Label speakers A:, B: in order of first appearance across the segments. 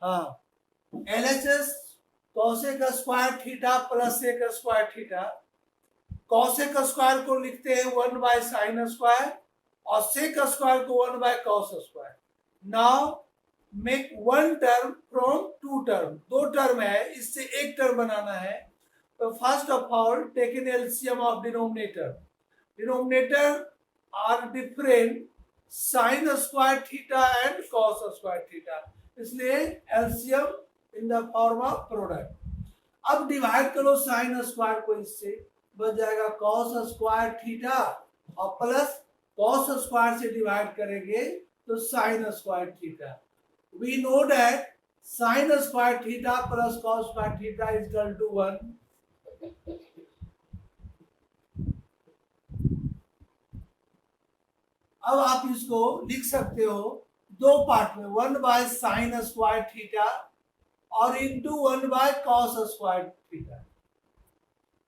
A: हाँ, LHS cosec square theta plus sec square theta. Cosec square को लिखते हैं 1/sin स्क्वायर और सेक स्क्वायर को 1/cos square. Now make one term from two term. दो term है, इससे एक टर्म बनाना है। तो first of all take an LCM of denominator. Denominator are different, sine square theta and cos square theta, इसलिए LCM in the form of product. अब divide करो साइन स्क्वायर को, इससे बच जाएगा कॉस स्क्वायर थीटा और प्लस कॉस स्क्वायर से divide करेंगे तो sine square theta. We know that sine square theta plus cos square theta is equal to 1। अब आप इसको लिख सकते हो दो पार्ट में, 1/sin स्क्वायर थीटा और into 1/cos square theta.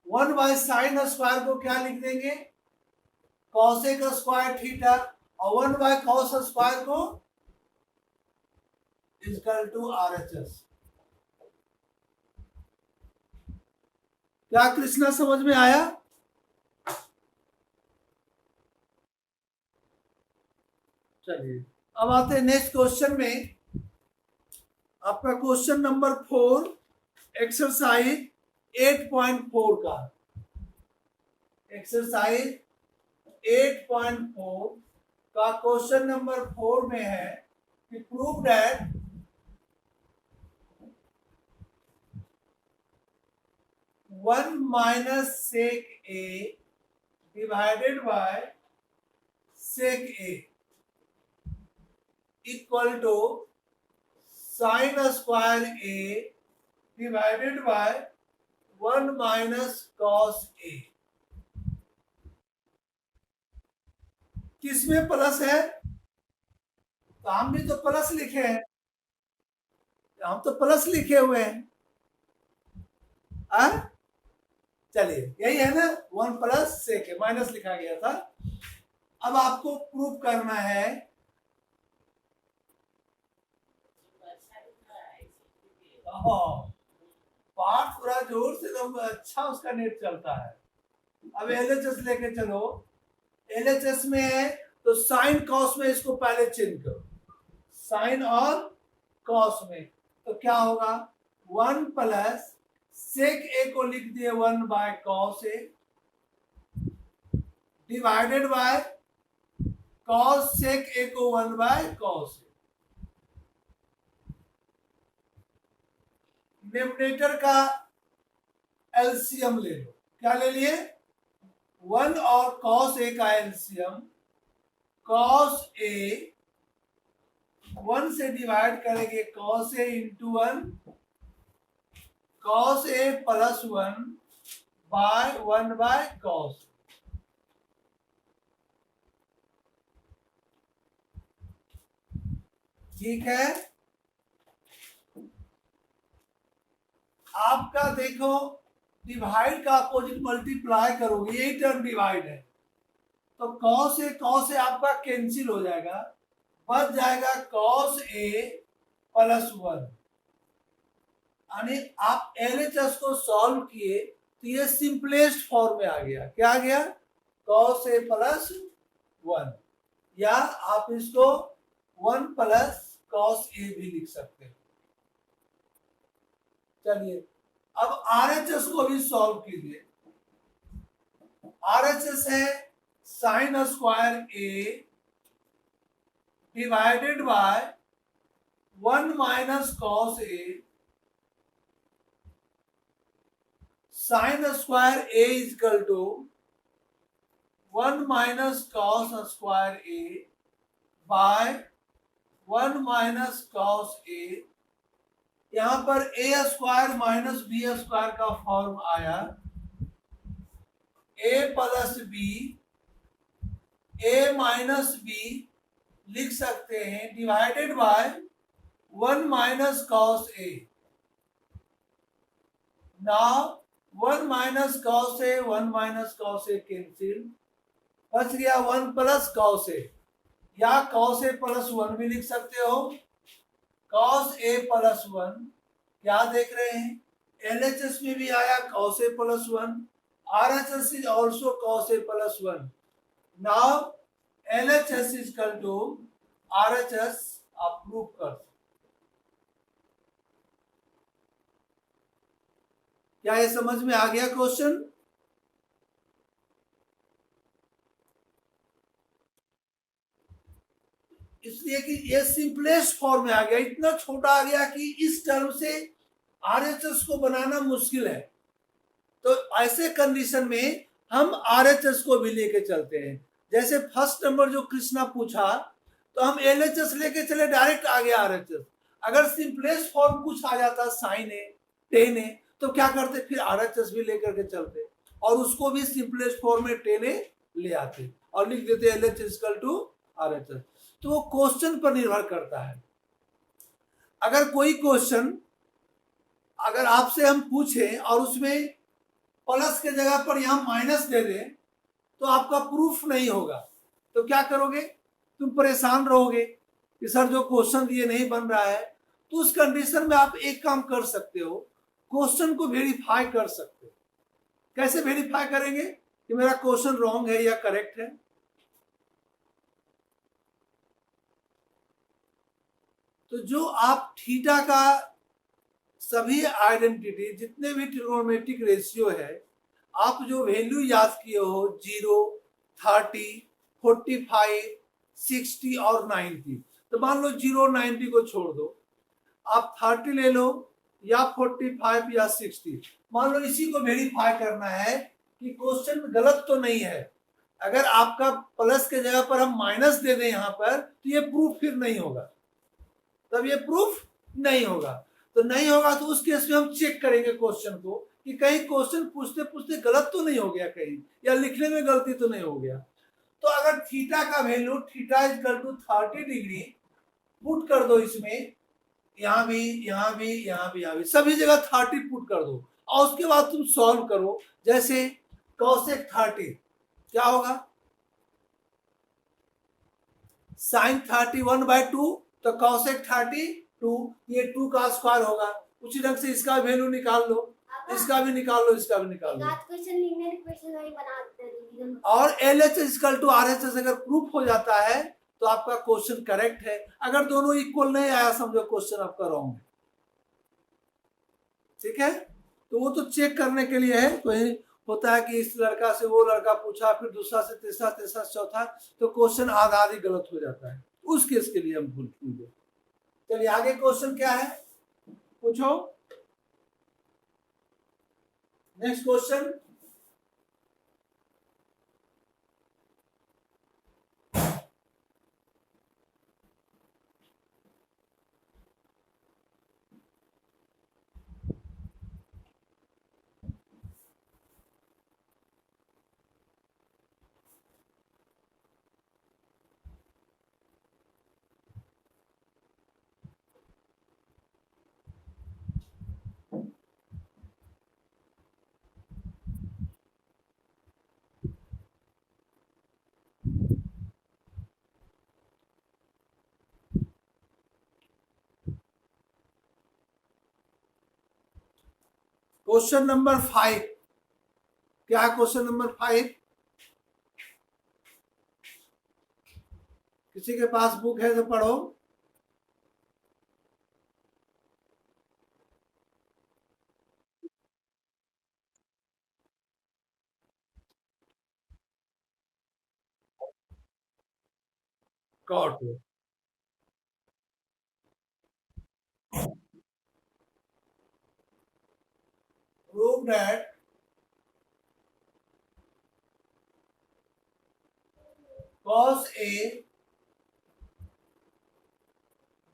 A: 1/sin square को क्या लिख देंगे, कॉसेक स्क्वायर थीटा, और 1/cos स्क्वायर को इक्वल टू RHS। क्या कृष्णा समझ में आया? चलिए अब आते हैं नेक्स्ट क्वेश्चन में। आपका क्वेश्चन नंबर 4 एक्सरसाइज 8.4 का। एक्सरसाइज 8.4 का क्वेश्चन नंबर 4 में है कि prove that one minus sec A divided by sec A equal to sine square A divided by 1 minus cos A. किसमें प्लस है? तो हम भी तो प्लस लिखे हैं, हम तो प्लस लिखे हुए हैं। चलिए यही है ना, 1 प्लस सेक है, माइनस लिखा गया था। अब आपको प्रूव करना है पाठ थोड़ा जोर से तो अच्छा उसका नेट चलता है। अब LHS लेके चलो। LHS में है तो साइन कॉस में इसको पहले चेंज करो, साइन और कॉस में। तो क्या होगा, 1 प्लस सेक ए को लिख दिए 1/cos A divided by cos sec A को 1/cos ए। डिनोमिनेटर का एलसीएम ले लो। क्या ले लिए, 1 और कॉस ए का एलसीएम। कॉस ए 1 से डिवाइड करेंगे, cos A into 1, cos A plus 1 bye 1/cos। ठीक है, आपका देखो डिवाइड का अपोजिट मल्टीप्लाई करोगे, यही टर्म डिवाइड है, तो कॉस ए आपका कैंसिल हो जाएगा, बच जाएगा कॉस ए प्लस 1। यानी आप LHS को सॉल्व किए तो ये सिंपलेस्ट फॉर्म में आ गया। क्या आ गया, कॉस ए प्लस 1, या आप इसको 1 प्लस कॉस ए भी लिख सकते हैं। चलिए अब RHS को भी सॉल्व कीजिए। RHS है sine square A divided by 1 minus cos A. Sine square A is equal to 1 minus cos square A by 1 minus cos A. यहां पर A square minus B square का फॉर्म आया, A plus B, A minus B लिख सकते हैं, divided by 1 minus cos A. Now 1 minus cos A 1 minus cos A cancel, बच गया 1 plus cos A, या कॉस ए प्लस 1 भी लिख सकते हो। cos a प्लस 1, क्या देख रहे हैं, LHS में भी आया cos a plus 1, RHS is also cos a plus 1. Now LHS is equal to RHS, आप प्रूव कर, क्या ये समझ में आ गया क्वेश्चन? इसलिए कि ये सिंपलेस्ट फॉर्म में आ गया, इतना छोटा आ गया कि इस टर्म से आरएचएस को बनाना मुश्किल है। तो ऐसे कंडीशन में हम आरएचएस को भी लेके चलते हैं। जैसे फर्स्ट नंबर जो कृष्णा पूछा, तो हम एलएचएस लेके चले, डायरेक्ट आ गया आरएचएस। अगर सिंपलेस्ट फॉर्म कुछ आ जाता साइन ए टेन ए, तो क्या करते, फिर आरएचएस भी लेकर के चलते और उसको भी सिंपलेस्ट फॉर्म में टेन ए ले आते और लिख देते एलएचएस इक्वल टू आरएचएस। तो वो क्वेश्चन पर निर्भर करता है। अगर कोई क्वेश्चन अगर आपसे हम पूछें और उसमें प्लस के जगह पर यहां माइनस दे दें, तो आपका प्रूफ नहीं होगा। तो क्या करोगे, तुम परेशान रहोगे कि सर जो क्वेश्चन दिए नहीं बन रहा है। तो उस कंडीशन में आप एक काम कर सकते हो, क्वेश्चन को वेरीफाई कर सकते हो। कैसे वेरीफाई करेंगे कि मेरा क्वेश्चन रॉन्ग है या करेक्ट है? तो जो आप थीटा का सभी आइडेंटिटी, जितने भी ट्रिग्नोमेट्रिक रेशियो है, आप जो वैल्यू याद किए हो 0, 30, 45, 60 और 90, तो मान लो 0 90 को छोड़ दो, आप 30 ले लो या 45 या 60, मान लो इसी को वेरीफाई करना है कि क्वेश्चन गलत तो नहीं है। अगर आपका प्लस के जगह पर हम माइनस दे दें यहाँ पर, तो ये प्रूफ फिर नहीं होगा, तब ये प्रूफ नहीं होगा। तो नहीं होगा तो उस केस में हम चेक करेंगे क्वेश्चन को कि कहीं क्वेश्चन पूछते पूछते गलत तो नहीं हो गया कहीं, या लिखने में गलती तो नहीं हो गया। तो अगर थीटा का value theta is equal to 30 degree put कर दो, इसमें यहां भी यहां भी यहां भी यहां भी सभी जगह 30 पुट कर दो और उसके बाद तुम सॉल्व करो। जैसे cosec 30 क्या होगा, sin 30 1/2, तो cosec 32 ये 2 का स्क्वायर होगा। उसी ढंग से इसका वैल्यू निकाल लो, इसका भी निकाल लो, इसका भी निकाल लो। और LHS इक्वल टू RHS अगर प्रूफ हो जाता है तो आपका क्वेश्चन करेक्ट है। अगर दोनों इक्वल नहीं आया, समझो क्वेश्चन आपका रॉन्ग है। ठीक है, तो वो तो चेक करने के लिए है। कोई होता है कि इस लड़का से वो लड़का पूछा, फिर दूसरा से तीसरा, तीसरा से चौथा, तो क्वेश्चन आधा आधी गलत हो जाता है। उस केस के लिए हम भूलेंगे। चलिए आगे क्वेश्चन क्या है, पूछो नेक्स्ट क्वेश्चन। क्वेश्चन नंबर 5, क्या है क्वेश्चन नंबर 5? किसी के पास बुक है तो पढ़ो। Cot prove that cos A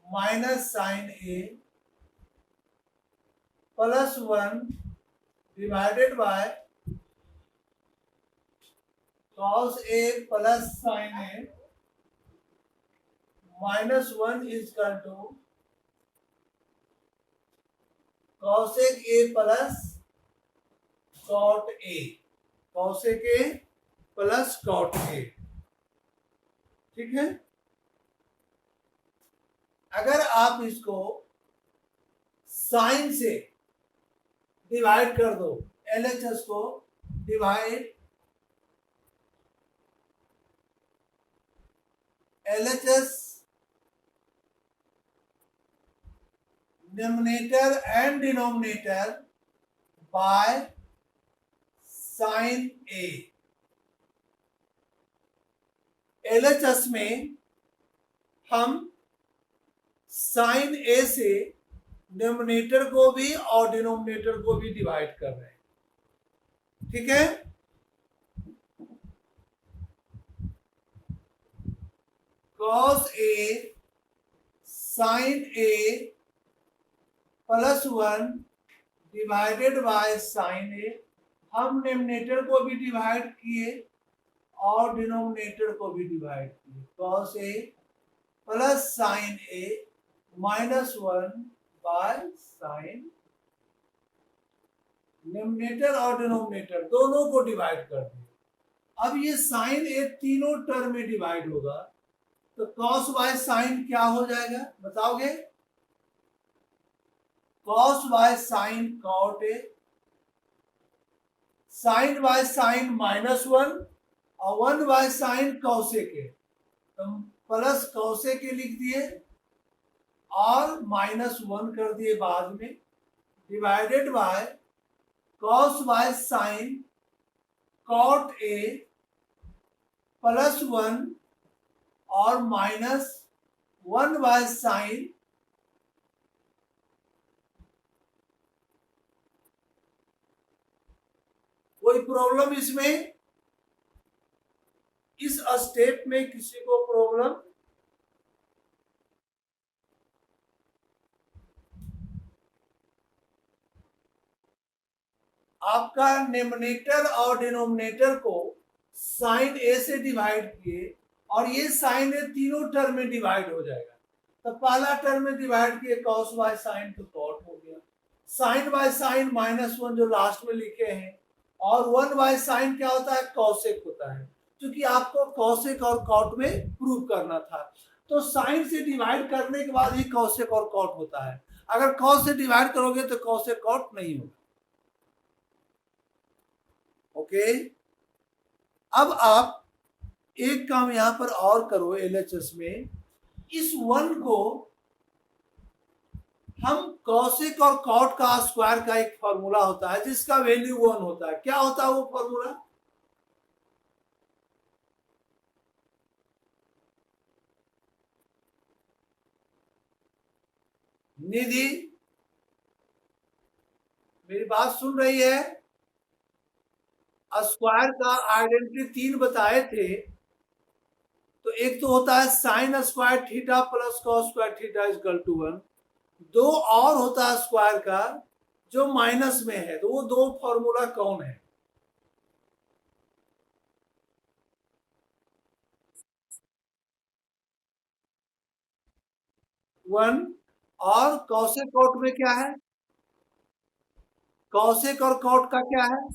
A: minus sin A plus 1 divided by cos A plus sin A minus 1 is equal to cosec A plus cot A, cosec A plus cot A। ठीक है, अगर आप इसको sign से divide कर दो, LHS को divide LHS numerator and denominator by sine A. LHS में हम साइन ए से न्यूमरेटर को भी और डिनोमिनेटर को भी डिवाइड कर रहे हैं, ठीक है। cos A sin A plus 1 divided by sine A. हम न्यूमरेटर को भी डिवाइड किए और डिनोमिनेटर को भी डिवाइड किए। cos A plus sign A minus 1 by sine. Numerator और डिनोमिनेटर दोनों को डिवाइड कर दिए। अब ये साइन ए तीनों टर्म में डिवाइड होगा, तो cos बाय साइन क्या हो जाएगा बताओगे? cos by sine cot A, sine by sine -1 और 1 बाय साइन cosec ए। तो प्लस cosec ए लिख दिए और -1 कर दिए बाद में, divided by cos by sine cot A plus 1 और -1 बाय साइन कोई प्रॉब्लम इसमें? इस स्टेप में किसी को प्रॉब्लम? आपका न्यूमरेटर और डिनोमिनेटर को साइन ए से डिवाइड किए और ये साइन ए तीनों टर्म में डिवाइड हो जाएगा। तो पहला टर्म में डिवाइड किए cos बाय साइन तो cot हो गया, साइन बाय साइन -1 जो लास्ट में लिखे हैं, और 1 बाय साइन क्या होता है? cosec होता है। क्योंकि आपको cosec और cot में प्रूव करना था, तो साइन से डिवाइड करने के बाद ही cosec और cot होता है। अगर cos से डिवाइड करोगे तो cosec cot नहीं होगा। ओके, अब आप एक काम यहां पर और करो LHS में, इस 1 को हम cosec और cot का स्क्वायर का एक फॉर्मूला होता है जिसका वैल्यू 1 होता है। क्या होता है वो फॉर्मूला? निधि मेरी बात सुन रही है? स्क्वायर का आइडेंटिटी 3 बताए थे, तो एक तो होता है sine square theta plus cos square theta equal to 1। दो और होता है स्क्वायर का जो माइनस में है, तो वो दो फॉर्मूला कौन है? वन। और कॉसेक कॉट में क्या है? कॉसेक और कॉट का क्या है?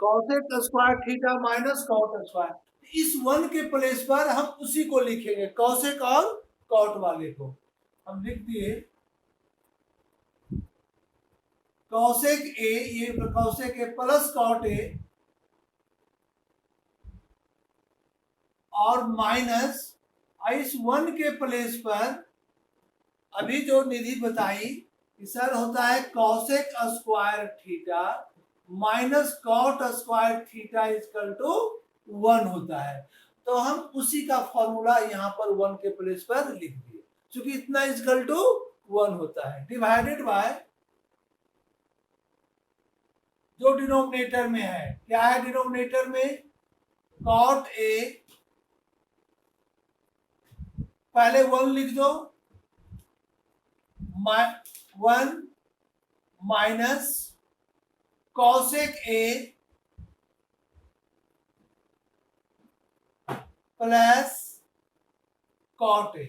A: Cosec square theta minus cot square. इस 1 के प्लेस पर हम उसी को लिखेंगे, कॉसेक और कॉट वाले को हम लिख दिए कॉसेक ए, ये cosec A plus cot A और माइनस इस 1 के प्लेस पर अभी जो निधि बताई कि सर होता है cosec square theta minus cot square theta equal to 1 होता है। तो हम उसी का फॉर्मूला यहाँ पर 1 के प्लेस पर लिख दिए, क्योंकि इतना इक्वल टू 1 होता है, डिवाइडेड बाय जो डिनोमिनेटर में है। क्या है डिनोमिनेटर में? कॉट ए, पहले 1 लिख दो, 1 minus cosec A plus cot A.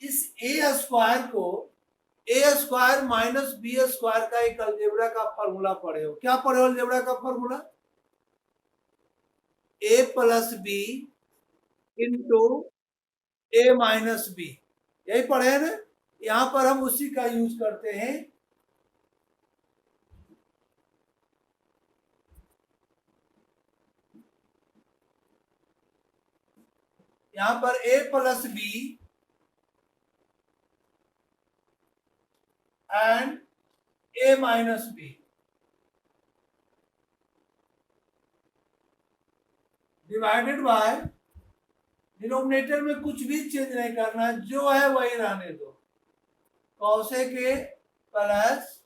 A: इस ए स्क्वायर को A square minus B square का एक अलजेब्रा का फॉर्मूला पढ़े हो। क्या पढ़े हो अलजेब्रा का फॉर्मूला? ए प्लस बी इंटू ए माइनस बी, यही पढ़े हैं ना। यहां पर हम उसी का यूज करते हैं। यहां पर A plus B and A minus B divided by, denominator में कुछ भी चेंज नहीं करना है, जो है वही रहने दो, cosec A plus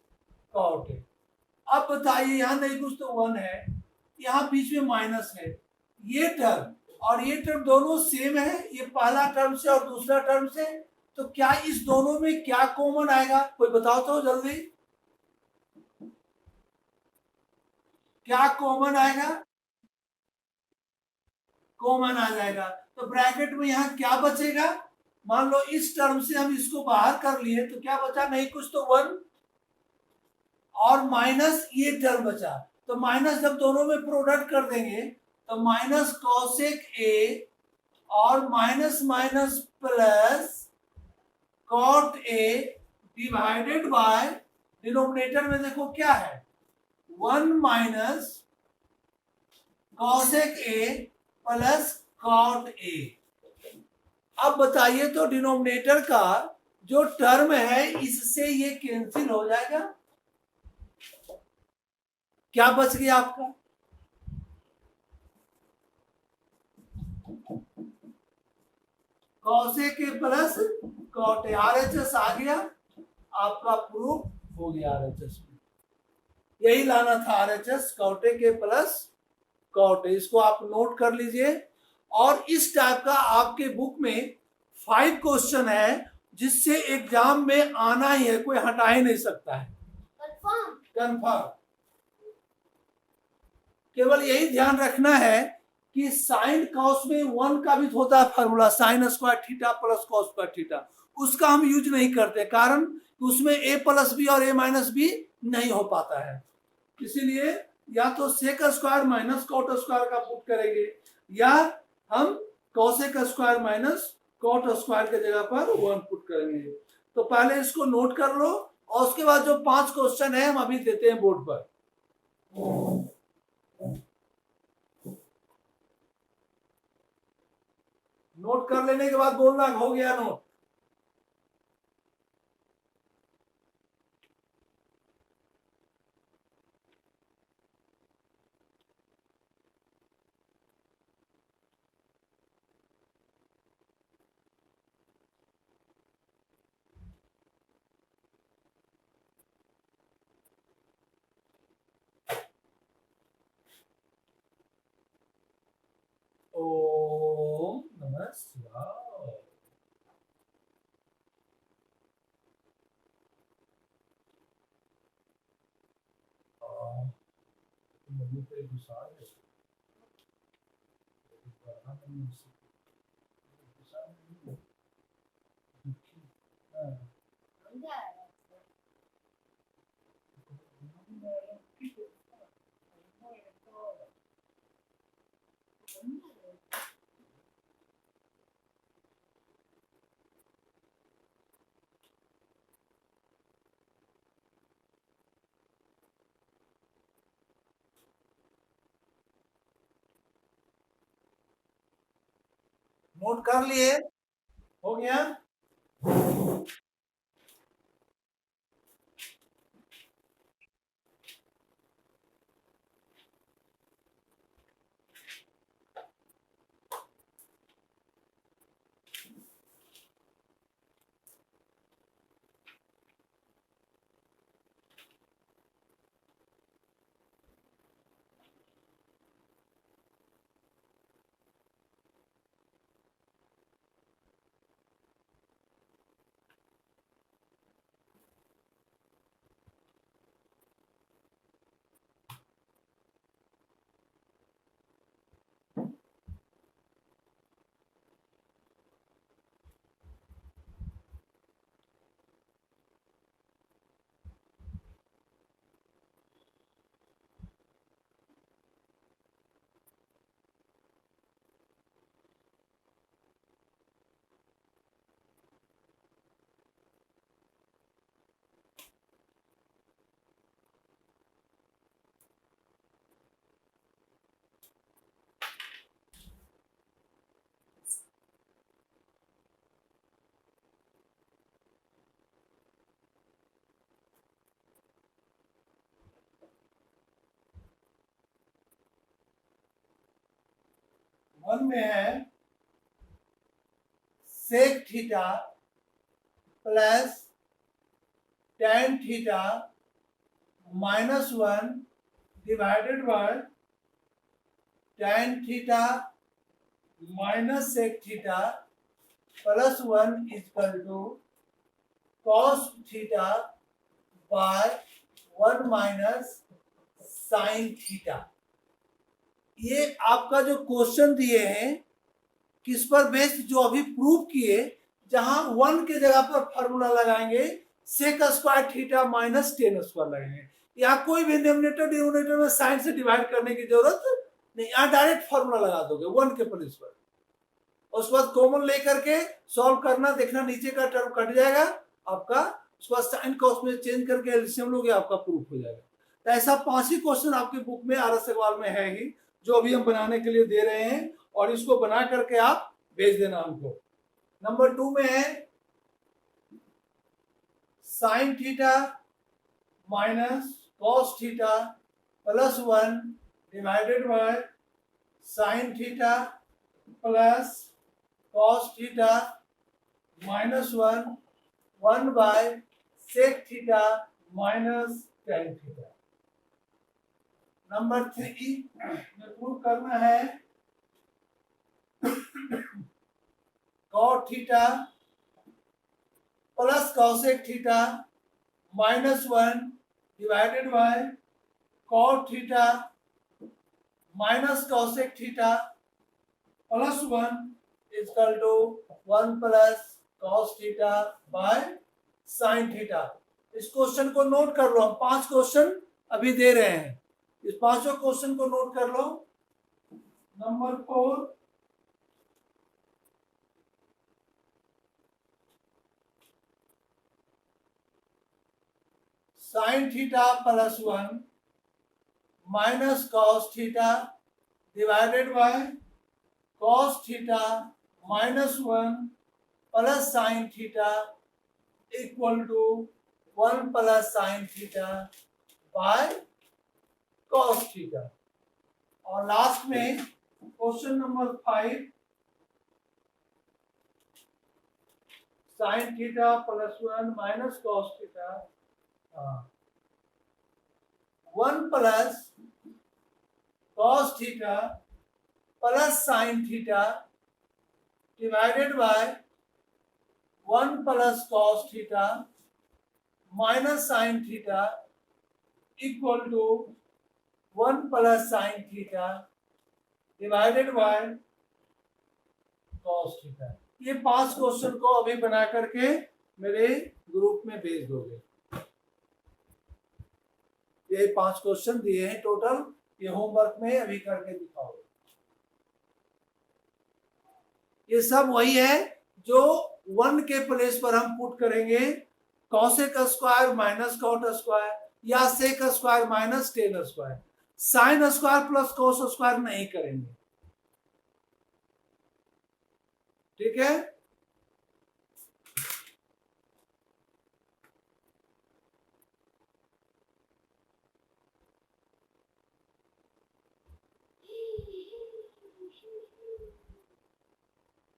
A: cot A. अब बताइए, यहां नहीं कुछ तो 1 है, यहां बीच में माइनस है, ये टर्म और ये टर्म दोनों सेम है, ये पहला टर्म से और दूसरा टर्म से, तो क्या इस दोनों में क्या कॉमन आएगा, कोई बताओ तो जल्दी, क्या कॉमन आएगा? कॉमन आ जाएगा, तो ब्रैकेट में यहां क्या बचेगा? मान लो इस टर्म से हम इसको बाहर कर लिए तो क्या बचा, नहीं कुछ तो 1 और माइनस ये टर्म बचा, तो माइनस जब दोनों में प्रोडक्ट कर देंगे तो माइनस कॉसेक ए और minus minus plus cot A divided by, denominator में देखो क्या है, 1 minus cosec A plus cot A. अब बताइए तो डिनोमिनेटर का जो टर्म है इससे ये कैंसिल हो जाएगा, क्या बच गया आपका? Cosec A plus cot A, RHS आ गया, आपका प्रूफ हो गया आरएचएस में, यही लाना था आरएचएस, कॉट ए के प्लस कॉट ए, इसको आप नोट कर लीजिए। और इस टाइप का आपके बुक में 5 क्वेश्चन है जिससे एग्जाम में आना ही है, कोई हटा ही नहीं सकता है, कंफर्म। केवल यही ध्यान रखना है कि साइन कॉस में 1 का भी होता है formula, sign square theta plus cos square theta, उसका हम यूज नहीं करते, कारण उसमें ए प्लस बी और ए माइनस बी नहीं हो पाता है, इसीलिए या तो sec square minus cot square का पुट करेंगे, या हम cosec square minus cot square के जगह पर 1 पुट करेंगे। तो पहले इसको नोट कर लो, और उसके बाद जो 5 क्वेश्चन है हम अभी देते हैं बोर्ड पर। नोट कर लेने के बाद बोलना हो गया नोट। ओम नमः शिवाय। मम्मी पे गुस्सा है, गुस्सा नहीं है, दुखी है। नोट कर लिए, हो गया। में है sec theta plus tan theta -1 divided by tan theta minus sec theta plus 1 equal to cos theta by 1 minus sine theta. ये आपका जो क्वेश्चन दिए हैं किस पर बेस्ड, जो अभी प्रूव किए, जहां 1 के जगह पर फॉर्मूला लगाएंगे sec square theta minus tan square लगाएंगे। यहाँ कोई भी डिनोमिनेटर डिनोमिनेटर में साइन से डिवाइड करने की जरूरत नहीं, यहाँ डायरेक्ट फॉर्मूला लगा दोगे 1 के प्लेस पर। उसके बाद कॉमन लेकर के सॉल्व करना, देखना नीचे का टर्म कट जाएगा आपका, उसके बाद साइन कॉस में चेंज करके एलसीएम लोगे, आपका प्रूफ हो जाएगा। तो ऐसा 5 ही क्वेश्चन आपके बुक में आरएस अग्रवाल में है ही, जो अभी हम बनाने के लिए दे रहे हैं, और इसको बना करके आप भेज देना हमको। नंबर 2 में है sine theta minus cos theta plus 1 divided by sine theta plus cos theta minus 1 by sec theta minus tan theta. Number 3 में प्रूव करना है cot theta plus cosec theta minus 1 divided by cot theta minus cosec theta plus 1 equal to 1 plus cos theta by sine theta. इस question को note कर लो, हम 5 question अभी दे रहे हैं, इस 5 क्वेश्चन को नोट कर लो। Number 4 sine theta plus 1 minus cos theta divided by cos theta minus 1 plus sine theta equal to 1 plus sine theta by cos theta. और लास्ट में question number 5 sine theta plus 1 minus cos theta 1 plus cos theta plus sine theta divided by 1 plus cos theta minus sine theta equal to 1 plus sine theta divided by cos theta. ये 5 question को अभी बना करके मेरे group में भेज दोगे। ये 5 क्वेश्चन दिए हैं टोटल, ये होमवर्क में अभी करके दिखाओगे। ये सब वही है जो 1 के प्लेस पर हम पुट करेंगे cosec square minus cot square या sec square minus tan square. Sine square plus cos square नहीं करेंगे, ठीक है।